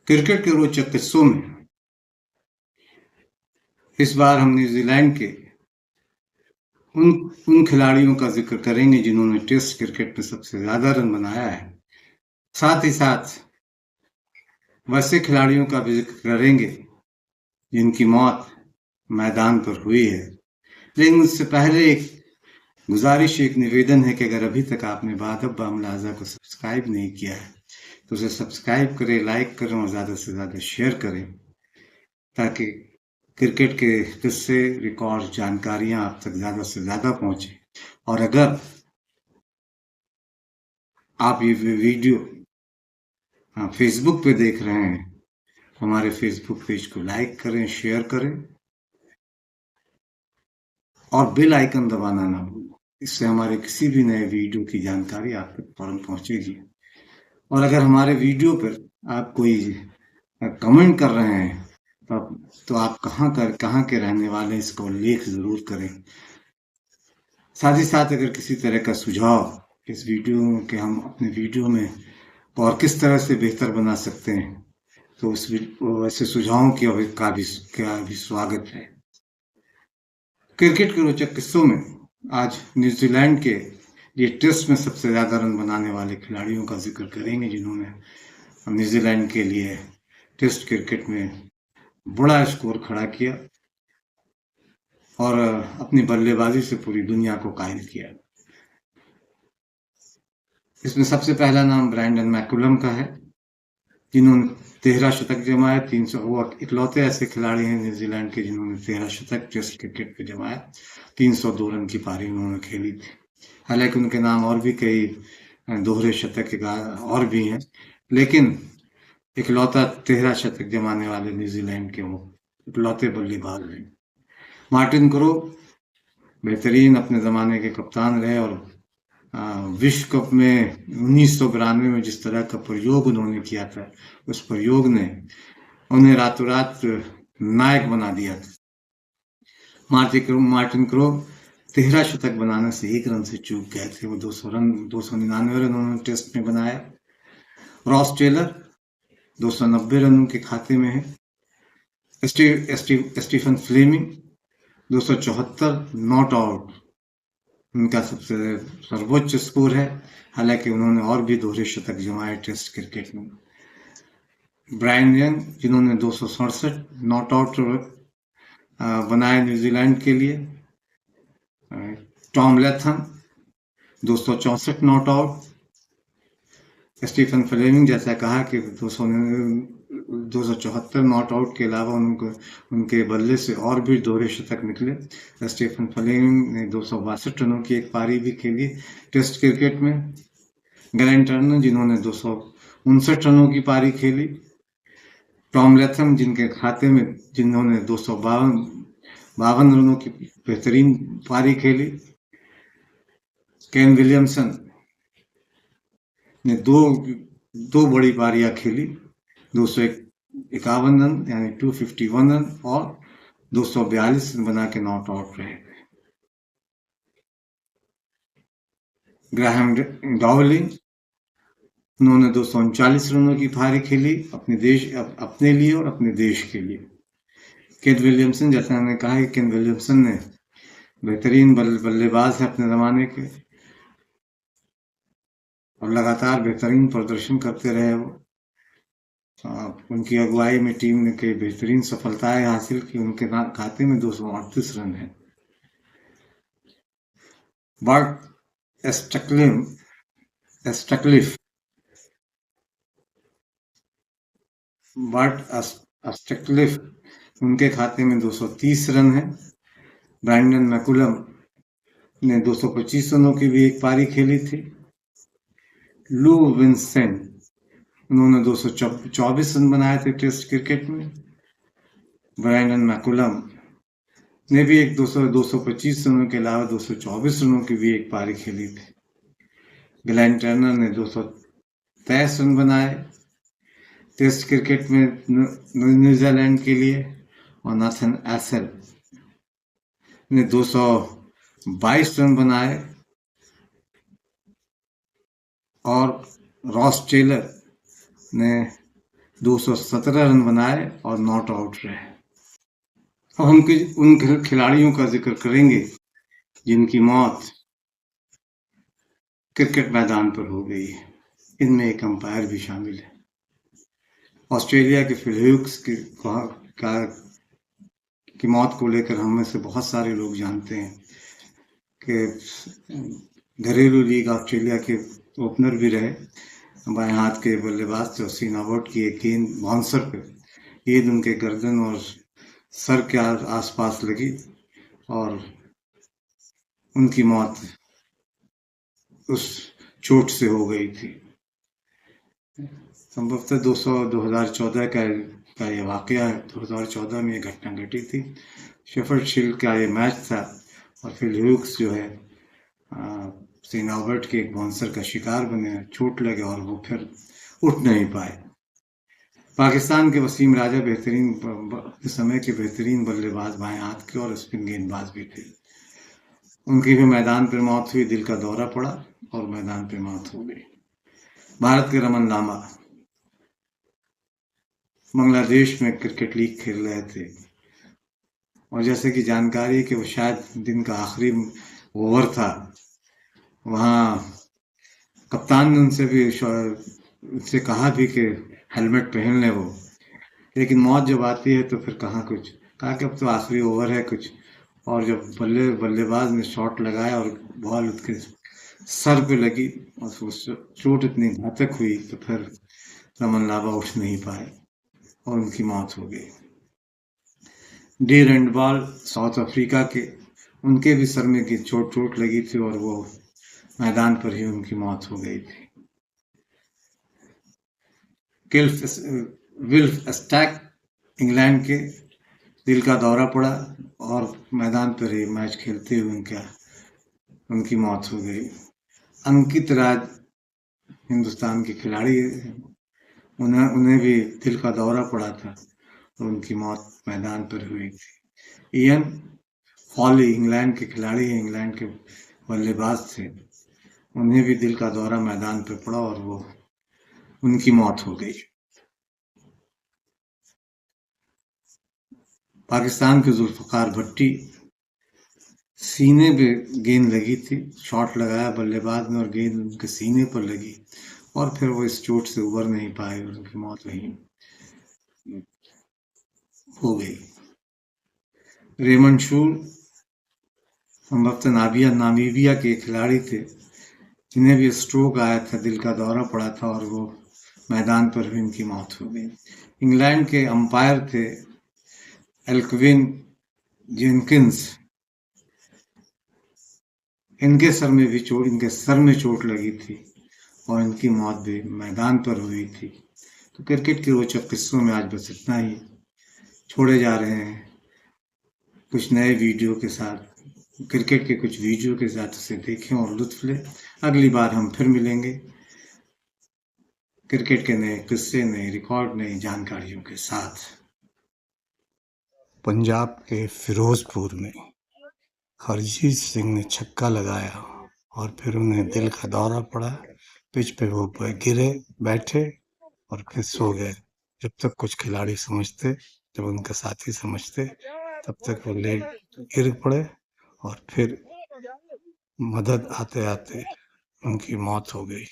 Cricket के रोचक किस्सों में इस बार हम न्यूजीलैंड के उन उन खिलाड़ियों का जिक्र करेंगे जिन्होंने टेस्ट क्रिकेट में सबसे ज्यादा रन बनाया है। साथ ही साथ वैसे खिलाड़ियों का भी जिक्र करेंगे जिनकी मौत मैदान पर हुई है। लेकिन उससे पहले एक गुजारिश, एक निवेदन है कि अगर अभी तक आपने बादब बामलाजा को सब्सक्राइब नहीं किया है तो उसे सब्सक्राइब करें, लाइक करें और ज़्यादा से ज़्यादा शेयर करें ताकि क्रिकेट के किस्से, रिकॉर्ड, जानकारियां आप तक ज़्यादा से ज़्यादा पहुंचे। और अगर आप ये वीडियो फेसबुक पे देख रहे हैं तो हमारे फेसबुक पेज को लाइक करें, शेयर करें और बेल आइकन दबाना ना भूलें। इससे हमारे किसी भी नए वीडियो की जानकारी आप तक फौरन पहुंचेगी। और अगर हमारे वीडियो पर आप कोई कमेंट कर रहे हैं तो आप कहाँ के रहने वाले हैं इसका उल्लेख जरूर करें। साथ ही साथ अगर किसी तरह का सुझाव इस वीडियो के हम अपने वीडियो में और किस तरह से बेहतर बना सकते हैं तो वैसे सुझावों का भी स्वागत है। क्रिकेट के रोचक किस्सों में आज न्यूजीलैंड के लिए टेस्ट में सबसे ज्यादा रन बनाने वाले खिलाड़ियों का जिक्र करेंगे जिन्होंने न्यूजीलैंड के लिए टेस्ट क्रिकेट में बड़ा स्कोर खड़ा किया और अपनी बल्लेबाजी से पूरी दुनिया को कायल किया। इसमें सबसे पहला नाम ब्रैंडन मैकुलम का है जिन्होंने 13 शतक जमाए। 300 वो इकलौते ऐसे खिलाड़ी हैं न्यूजीलैंड के जिन्होंने 13 शतक टेस्ट क्रिकेट पे जमाया। 302 रन की पारी उन्होंने खेली थी। हालांकि उनके नाम और भी कई दोहरे शतक के और भी हैं, लेकिन इकलौता 13 शतक जमाने वाले न्यूजीलैंड के वो इकलौते बल्लेबाज हैं। मार्टिन क्रो बेहतरीन अपने जमाने के कप्तान रहे और विश्व कप में 1992 में जिस तरह का प्रयोग उन्होंने किया था, उस प्रयोग ने उन्हें रातों रात नायक बना दिया था। मार्टिन क्रो 13 शतक बनाने से 1 रन से चूक गए थे। वो 299 रन उन्होंने टेस्ट में बनाया। रॉस टेलर 290 रन उनके खाते में है। स्टीफन फ्लेमिंग 274 नॉट आउट उनका सबसे सर्वोच्च स्कोर है। हालांकि उन्होंने और भी दोहरे शतक जमाए टेस्ट क्रिकेट में। ब्रायन यंग जिन्होंने 267 नॉट आउट बनाए न्यूजीलैंड के लिए। Tom Latham 264 not out. Stephen Fleming जैसा कहा कि 274 नॉट आउट के अलावा उनके बल्ले से और भी दोहरे शतक निकले। स्टीफन फ्लेमिंग ने 262 रनों की एक पारी भी खेली टेस्ट क्रिकेट में। ग्लेन टर्नर जिन्होंने 259 रनों की पारी खेली। टॉम लैथम जिनके खाते में जिन्होंने 252 रनों की बेहतरीन पारी खेली। केन विलियमसन ने दो बड़ी पारियां खेली, 251 रन यानी 251 रन और 242 रन बना के नॉट आउट रहे। ग्राहम डॉवलिंग उन्होंने 239 रनों की पारी खेली अपने लिए और अपने देश के लिए। केन विलियमसन, जैसा हमने कहा कि केन विलियमसन ने बेहतरीन बल्लेबाज है अपने जमाने के और लगातार बेहतरीन प्रदर्शन करते रहे। वो उनकी अगुवाई में टीम ने कई बेहतरीन सफलताएं हासिल की। उनके खाते में 238 रन है। बर्ट स्टक्लिफ उनके खाते में 230 रन है। ब्रैंडन मैकुलम ने 225 रनों की भी एक पारी खेली थी। लू विंसेंट उन्होंने 224 रन बनाए थे टेस्ट क्रिकेट में। ब्रैंडन मैकुलम ने भी 225 रनों के अलावा 224 रनों की भी एक पारी खेली थी। ग्लेन टर्नर ने 223 रन बनाए टेस्ट क्रिकेट में न्यूजीलैंड के लिए और नाथन एसल ने 222 रन बनाए और रॉस टेलर ने 217 रन बनाए और नॉट आउट रहे। अब हम उन खिलाड़ियों का जिक्र करेंगे जिनकी मौत क्रिकेट मैदान पर हो गई है। इनमें एक अंपायर भी शामिल है। ऑस्ट्रेलिया के फिल ह्यूग्स की मौत को लेकर हम में से बहुत सारे लोग जानते हैं कि घरेलू लीग ऑस्ट्रेलिया के ओपनर भी रहे, बाएं हाथ के बल्लेबाज थे। सीन अबॉट की एक गेंद बाउंसर पे गेंद उनके गर्दन और सर के आसपास लगी और उनकी मौत उस चोट से हो गई थी। संभवतः 2014 का ये वाकया है। 2014 में ये घटना घटी थी। शेफर्ड शील्ड का ये मैच था और फिल ह्यूग्स जो है सीन अबॉट के एक बाउंसर का शिकार बने, चोट लगे और वो फिर उठ नहीं पाए। पाकिस्तान के वसीम राजा समय के बेहतरीन बल्लेबाज बाएं हाथ के और स्पिन गेंदबाज भी थे। उनकी भी मैदान पर मौत हुई, दिल का दौरा पड़ा और मैदान पर मौत हो गई। भारत के रमन लांबा बांग्लादेश में क्रिकेट लीग खेल रहे थे और जैसे कि जानकारी कि वो शायद दिन का आखिरी ओवर था, वहाँ कप्तान ने उनसे कहा भी कि हेलमेट पहन ले वो, लेकिन मौत जब आती है तो फिर कहाँ कुछ कहा कि अब तो आखिरी ओवर है कुछ। और जब बल्लेबाज ने शॉट लगाया और बॉल उसके सर पे लगी और चोट इतनी घातक हुई तो फिर रमन लांबा उठ नहीं पाए और उनकी मौत हो गई। डी रेंडबॉल साउथ अफ्रीका के, उनके भी सर में की चोट लगी थी और वो मैदान पर ही उनकी मौत हो गई थी। विल्फ स्टैक इंग्लैंड के, दिल का दौरा पड़ा और मैदान पर ही मैच खेलते हुए उनकी मौत हो गई। अंकित राज हिंदुस्तान के खिलाड़ी, उन्हें भी दिल का दौरा पड़ा था और उनकी मौत मैदान पर हुई थी। इयन फॉली इंग्लैंड के खिलाड़ी हैं, इंग्लैंड के बल्लेबाज थे, उन्हें भी दिल का दौरा मैदान पर पड़ा और वो उनकी मौत हो गई। पाकिस्तान के जुल्फकार भट्टी, सीने पे गेंद लगी थी, शॉट लगाया बल्लेबाज ने और गेंद उनके सीने पर लगी और फिर वो इस चोट से उबर नहीं पाए और उनकी मौत वहीं हो गई। रेमंड शूल संभवतः नामीबिया के खिलाड़ी थे, जिन्हें भी स्ट्रोक आया था, दिल का दौरा पड़ा था और वो मैदान पर भी उनकी मौत हो गई। इंग्लैंड के अंपायर थे एल्क्विन जेनकिंस, इनके सर में चोट लगी थी और इनकी मौत भी मैदान पर हुई थी। तो क्रिकेट के रोचक किस्सों में आज बस इतना ही। छोड़े जा रहे हैं कुछ नए वीडियो के साथ, क्रिकेट के कुछ वीडियो के साथ उसे देखें और लुत्फ लें। अगली बार हम फिर मिलेंगे क्रिकेट के नए किस्से, नए रिकॉर्ड, नई जानकारियों के साथ। पंजाब के फिरोजपुर में हरजीत सिंह ने छक्का लगाया और फिर उन्हें दिल का दौरा पड़ा। पिच पे वो गिरे, बैठे और फिर सो गए। जब तक कुछ खिलाड़ी समझते, जब उनके साथी समझते, तब तक वो गिर पड़े और फिर मदद आते आते उनकी मौत हो गई।